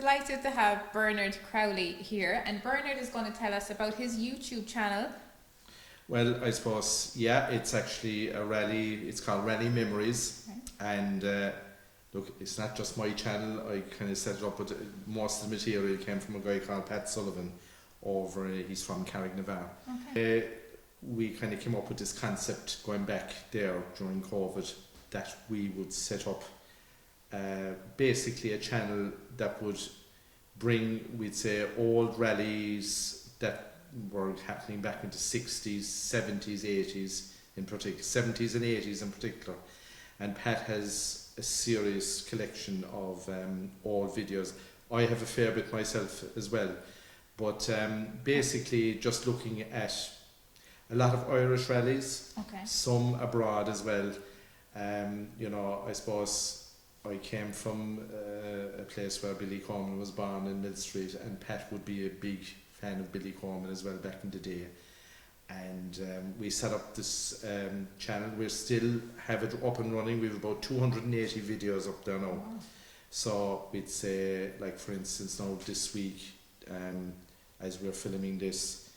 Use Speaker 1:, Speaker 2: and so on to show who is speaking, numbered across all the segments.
Speaker 1: delighted to have Bernard Crowley here, and Bernard is going to tell us about his YouTube channel.
Speaker 2: Well, I suppose, yeah, it's actually a rally, it's called Rally Memories, and look, it's not just my channel. I kind of set it up, but most of the material came from a guy called Pat Sullivan over, he's from Carricknavar.
Speaker 1: Okay.
Speaker 2: We kind of came up with this concept going back there during COVID that we would set up basically a channel that would bring, we'd say, old rallies that were happening back in the 60s, 70s, 80s in particular, 70s and 80s in particular. And Pat has a serious collection of old videos. I have a fair bit myself as well. But basically just looking at a lot of Irish rallies, some abroad as well. You know, I suppose I came from a place where Billy Coleman was born in Mill Street, and Pat would be a big fan of Billy Coleman as well back in the day. And we set up this channel. We still have it up and running. We have about 280 videos up there now. Wow. So we'd say, like for instance, now this week, as we're filming this,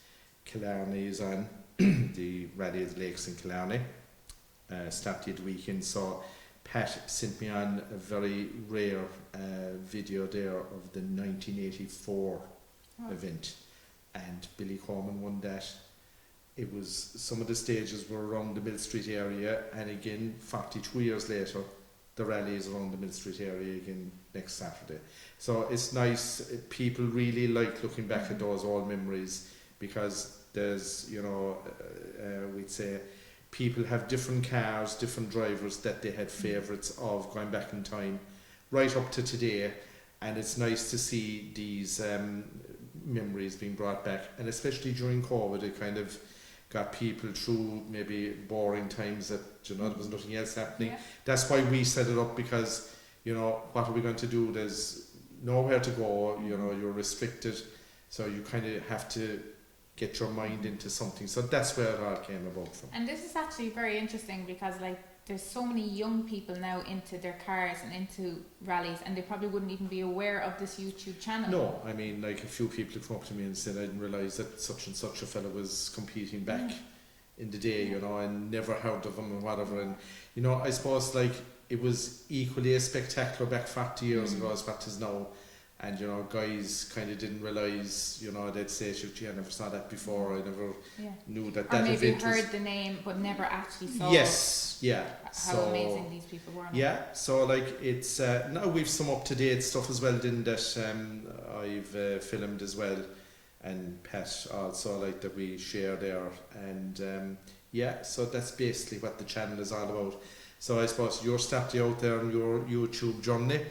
Speaker 2: Killarney is on, the Rally of the Lakes in Killarney, started the weekend. So Pat sent me on a very rare video there of the 1984 event, and Billy Coleman won that. It was, some of the stages were around the Mill Street area, and again 42 years later the rally is around the Mill Street area again next Saturday. So it's nice, people really like looking back at those old memories, because there's, you know, we'd say people have different cars, different drivers that they had favourites of going back in time, right up to today, and it's nice to see these memories being brought back, and especially during COVID it kind of got people through maybe boring times that, you know, there was nothing else happening. Yeah. That's why we set it up, because, you know, what are we going to do? There's nowhere to go, you know, you're restricted, so you kind of have to get your mind into something. So that's where it all came about from.
Speaker 1: And this is actually very interesting, because like there's so many young people now into their cars and into rallies, and they probably wouldn't even be aware of this YouTube channel.
Speaker 2: No, I mean, like a few people have come up to me and said, I didn't realise that such and such a fellow was competing back in the day, you know, and never heard of him or whatever. And, you know, I suppose like it was equally as spectacular back 40 years ago as what is now. And, you know, guys kind of didn't realise, you know, they'd say, gee, I never saw that before, I never knew that that event was... Or maybe
Speaker 1: heard the name, but never actually saw how amazing these people were.
Speaker 2: Yeah, so like it's... now we've some up-to-date stuff as well, didn't that I've filmed as well, and Pat also, like, that we share there. And yeah, so that's basically what the channel is all about. So I suppose you're starting out there on your YouTube journey,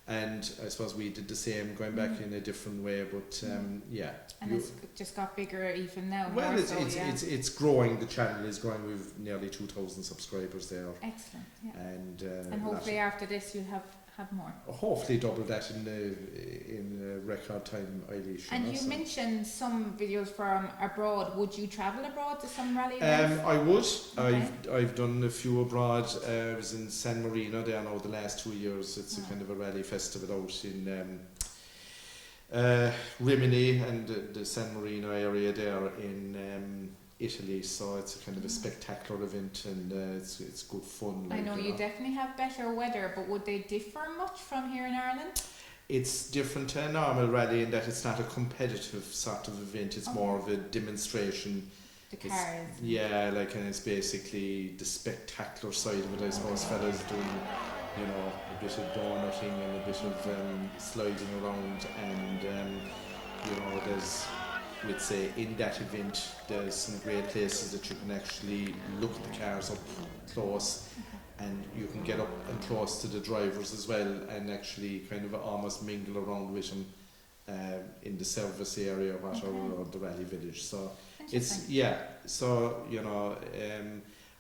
Speaker 2: and I suppose we did the same, going back in a different way, but yeah.
Speaker 1: And it's just got bigger even now.
Speaker 2: Well, it's growing. The channel is growing. We've nearly 2,000 subscribers there.
Speaker 1: Excellent. Yeah.
Speaker 2: And
Speaker 1: hopefully after this you'll have more.
Speaker 2: Hopefully double that in record time, Eilish.
Speaker 1: And you mentioned some videos from abroad. Would you travel abroad to some rally events?
Speaker 2: I would. Okay. I've done a few abroad. I was in San Marino there now the last 2 years. It's a kind of a rally festival out in Rimini and the San Marino area there in Italy, so it's a kind of a spectacular event, and it's good fun.
Speaker 1: I know you definitely have better weather, but would they differ much from here in Ireland?
Speaker 2: It's different to a normal rally in that it's not a competitive sort of event, it's more of a demonstration.
Speaker 1: The cars.
Speaker 2: Yeah, like, and it's basically the spectacular side of it, I suppose. Fellas doing, you know, a bit of donutting and a bit of sliding around, and you know, there's, we'd say, in that event there's some great places that you can actually look at the cars up close, and you can get up and close to the drivers as well, and actually kind of almost mingle around with them in the service area or the rally village. So it's, yeah, so, you know,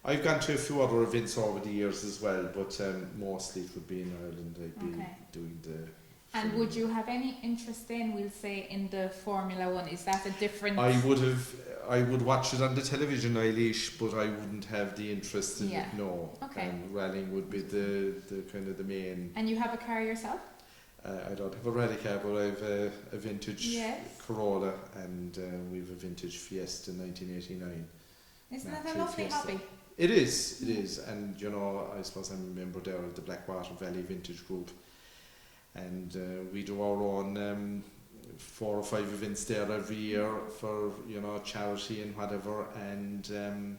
Speaker 2: I've gone to a few other events over the years as well, but mostly it would be in Ireland. I'd be doing the...
Speaker 1: And would you have any interest in, we'll say, in the Formula 1? Is that a different...
Speaker 2: I would watch it on the television, Eilish, but I wouldn't have the interest in it, no.
Speaker 1: Okay.
Speaker 2: And rallying would be the kind of the main...
Speaker 1: And you have a car yourself?
Speaker 2: I don't have a rally car, but I have a vintage
Speaker 1: Yes.
Speaker 2: Corolla, and we have a vintage Fiesta 1989.
Speaker 1: Isn't
Speaker 2: Mark
Speaker 1: that a
Speaker 2: III
Speaker 1: lovely
Speaker 2: Fiesta.
Speaker 1: hobby?
Speaker 2: It is, and you know, I suppose I'm a member there of the Blackwater Valley Vintage Group, and we do our own 4 or 5 events there every year for, you know, charity and whatever, and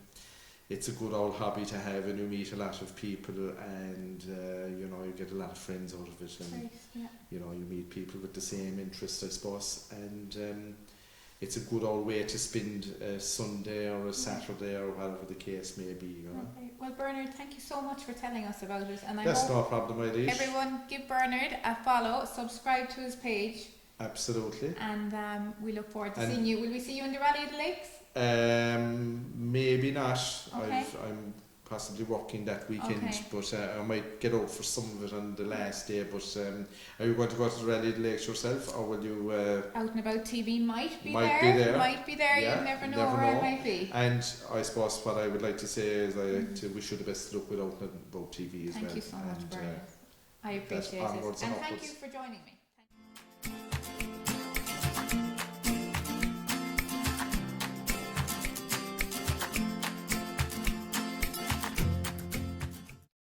Speaker 2: it's a good old hobby to have, and you meet a lot of people, and you know, you get a lot of friends out of it, and
Speaker 1: Great, yeah.
Speaker 2: you know, you meet people with the same interests, I suppose, and it's a good old way to spend a Sunday or a Saturday or whatever the case may be, you know.
Speaker 1: Okay. Well, Bernard, thank you so much for telling us about it, and I
Speaker 2: That's
Speaker 1: hope
Speaker 2: no problem, Eileen.
Speaker 1: everyone give Bernard a follow, subscribe to his page,
Speaker 2: Absolutely.
Speaker 1: and we look forward to
Speaker 2: And-
Speaker 1: seeing you. Will we see you in the Rally of the Lakes?
Speaker 2: Maybe not.
Speaker 1: Okay.
Speaker 2: I'm possibly working that weekend,
Speaker 1: Okay.
Speaker 2: but I might get out for some of it on the last day. But are you going to go to the Rally of the Lakes yourself, or will you?
Speaker 1: Out and About TV might be
Speaker 2: Might
Speaker 1: there.
Speaker 2: be there.
Speaker 1: Might be there.
Speaker 2: Yeah,
Speaker 1: You never know
Speaker 2: never
Speaker 1: where
Speaker 2: know.
Speaker 1: I might be.
Speaker 2: And I suppose what I would like to say is I like to wish you the best luck with Out and About TV as well.
Speaker 1: Thank you so much,
Speaker 2: And,
Speaker 1: Bernard. I appreciate it.
Speaker 2: onwards
Speaker 1: And
Speaker 2: and
Speaker 1: thank you
Speaker 2: upwards.
Speaker 1: for joining me.